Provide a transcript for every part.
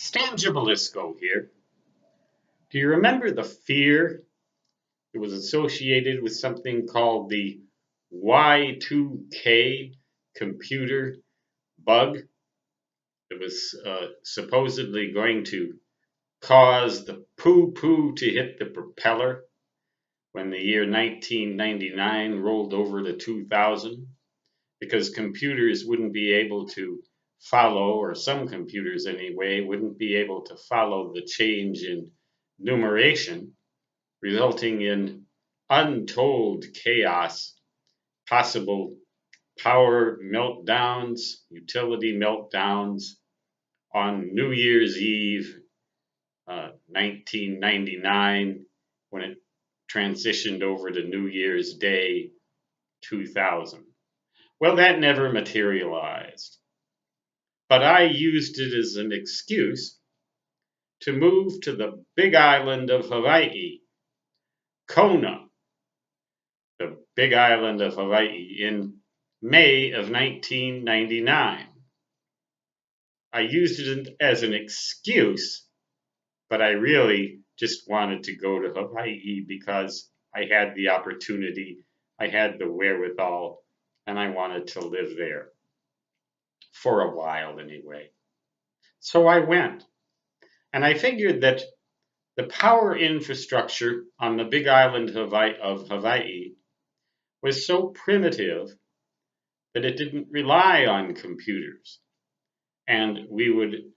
Stangibilisco here. Do you remember the fear that was associated with something called the Y2K computer bug that was supposedly going to cause the poo-poo to hit the propeller when the year 1999 rolled over to 2000? Because computers wouldn't be able to follow, or some computers anyway, wouldn't be able to follow the change in numeration, resulting in untold chaos, possible power meltdowns, utility meltdowns on New Year's Eve, 1999, when it transitioned over to New Year's Day, 2000. Well, that never materialized, but I used it as an excuse to move to the big island of Hawaii, Kona, the big island of Hawaii, in May of 1999. I used it as an excuse, but I really just wanted to go to Hawaii because I had the opportunity, I had the wherewithal, and I wanted to live there for a while anyway. So I went, and I figured that the power infrastructure on the big island of Hawaii was so primitive that it didn't rely on computers, and we would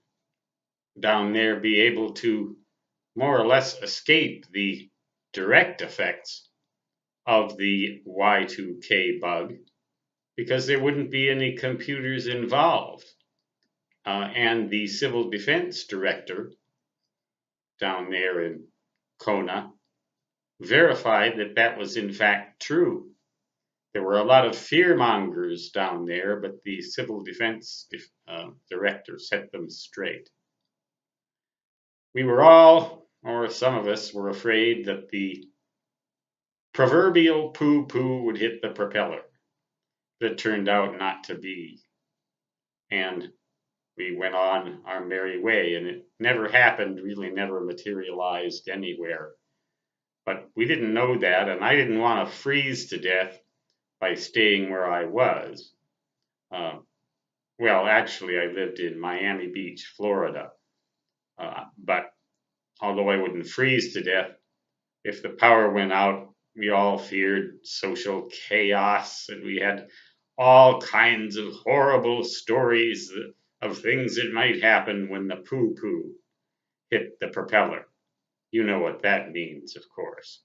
down there be able to more or less escape the direct effects of the Y2K bug, because there wouldn't be any computers involved. And the civil defense director down there in Kona verified that that was in fact true. There were a lot of fear mongers down there, but the civil defense director set them straight. We were all, or some of us, were afraid that the proverbial poo-poo would hit the propeller. That turned out not to be. And we went on our merry way, and it never happened, really never materialized anywhere. But we didn't know that, and I didn't want to freeze to death by staying where I was. Well, actually, I lived in Miami Beach, Florida. But although I wouldn't freeze to death, if the power went out, we all feared social chaos, and we had all kinds of horrible stories of things that might happen when the poo-poo hit the propeller. You know what that means, of course.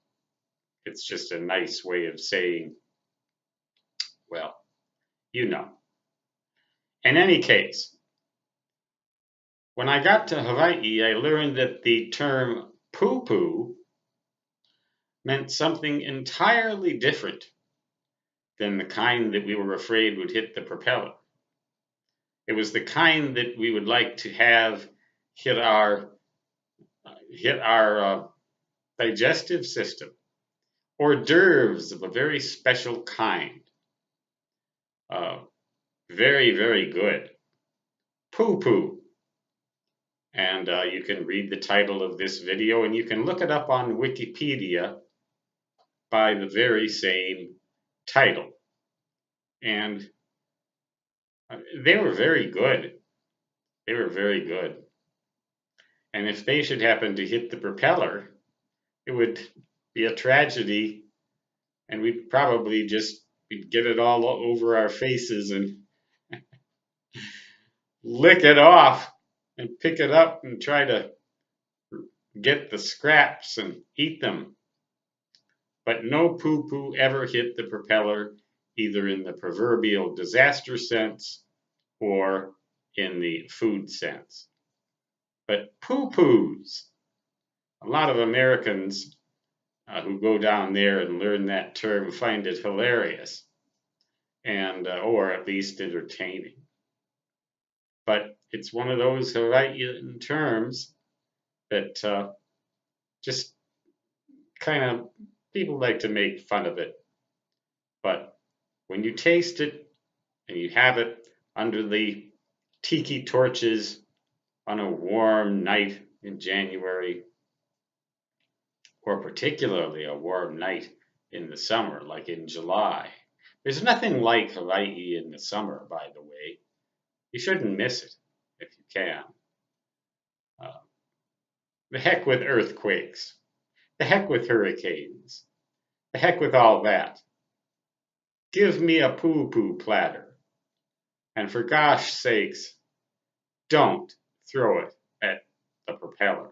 It's just a nice way of saying, well, you know. In any case, when I got to Hawaii, I learned that the term poo-poo meant something entirely different than the kind that we were afraid would hit the propeller. It was the kind that we would like to have hit our digestive system, hors d'oeuvres of a very special kind. Very, very good. Poo-poo. And you can read the title of this video, and you can look it up on Wikipedia by the very same title. And they were very good. They were very good. And if they should happen to hit the propeller, it would be a tragedy, and we'd probably just get it all over our faces and lick it off and pick it up and try to get the scraps and eat them. But no poo-poo ever hit the propeller, either in the proverbial disaster sense or in the food sense. But poo-poos, a lot of Americans who go down there and learn that term find it hilarious, and or at least entertaining. But it's one of those Hawaiian terms that just kind of, people like to make fun of it. But when you taste it and you have it under the tiki torches on a warm night in January, or particularly a warm night in the summer, like in July. There's nothing like Hawaii in the summer, by the way. You shouldn't miss it if you can. Uh, the heck with earthquakes. The heck with hurricanes. The heck with all that. Give me a Pu Platter. And for gosh sakes, don't throw it at the propeller.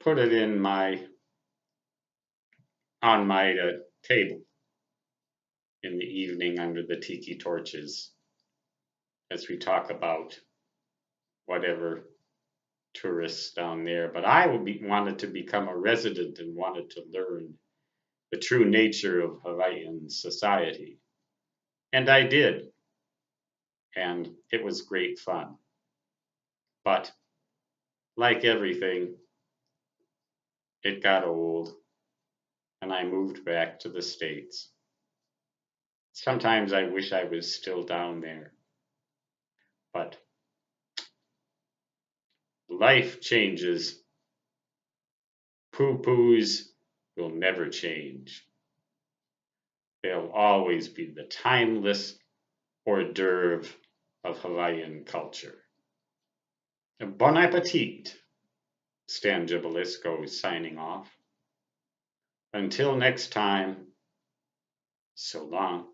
Put it in on my table in the evening under the tiki torches as we talk about whatever tourists down there. But I wanted to become a resident and wanted to learn the true nature of Hawaiian society. And I did. And it was great fun. But like everything, it got old and I moved back to the States. Sometimes I wish I was still down there. But life changes. Poo-poos will never change. They'll always be the timeless hors d'oeuvre of Hawaiian culture. Bon appetit! Stan Gibilisco signing off. Until next time, so long.